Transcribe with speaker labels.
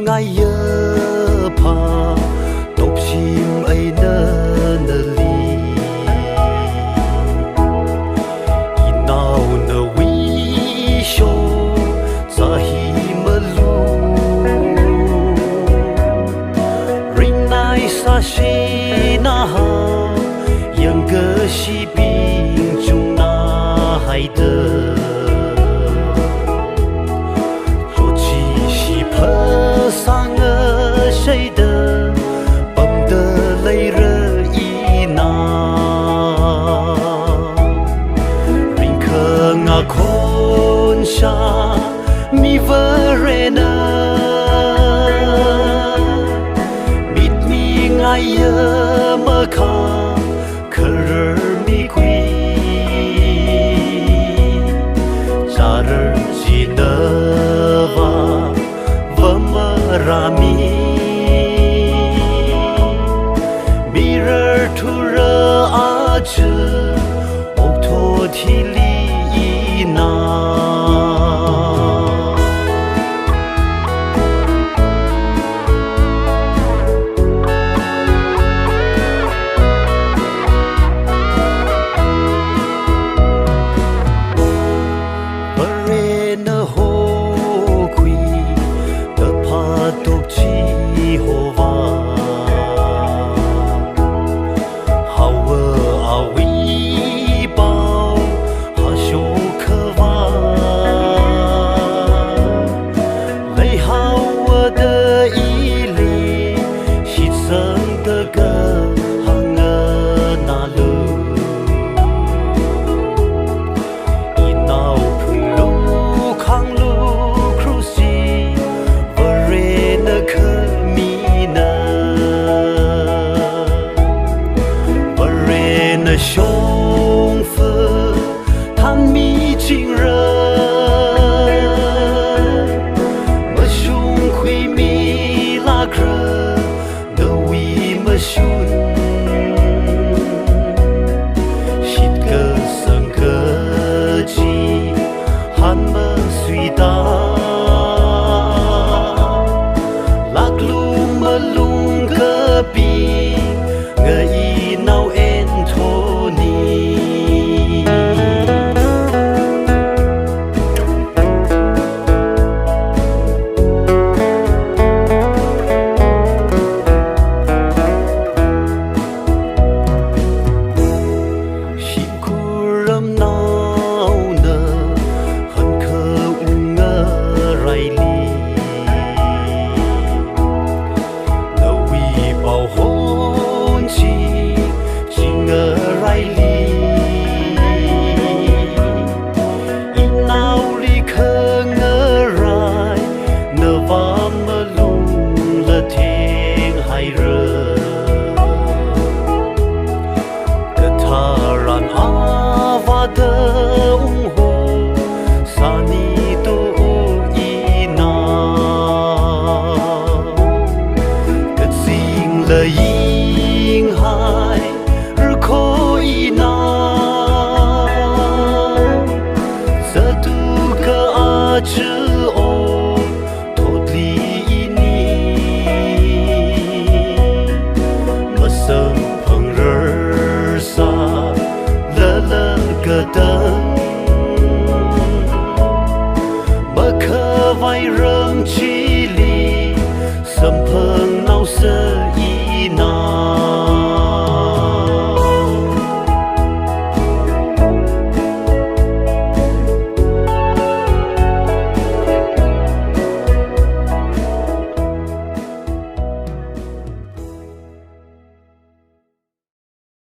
Speaker 1: ai yơ pa top chim ai nơ nơ li inau nơ wi sho sa hi mơ lu ring nai sa shi na ha yang ge shi bing chung na hai de sang ở谁的蹦的泪热意那ring khờ ngà khôn xa mi vơ rê nơ mít mi ngay yơ mơ khá khờ rơ mi quy cha rơ chi nơ va Rami Mirror to ra achu Okto thili na Barena ho top chi hova hawa awi bao ha sho khwa lei hawa de i li shi sang de ge hang na lu i nau phung lu khang lu cruci胸腹探秘惊人，我胸会米拉克，那为么胸？西个生个鸡，喊么随大，拉路么龙个比，我一闹엔托尼。的婴孩日可以拿，这都个阿只哦，脱离你，么生朋人啥，了了个灯，么可外人情。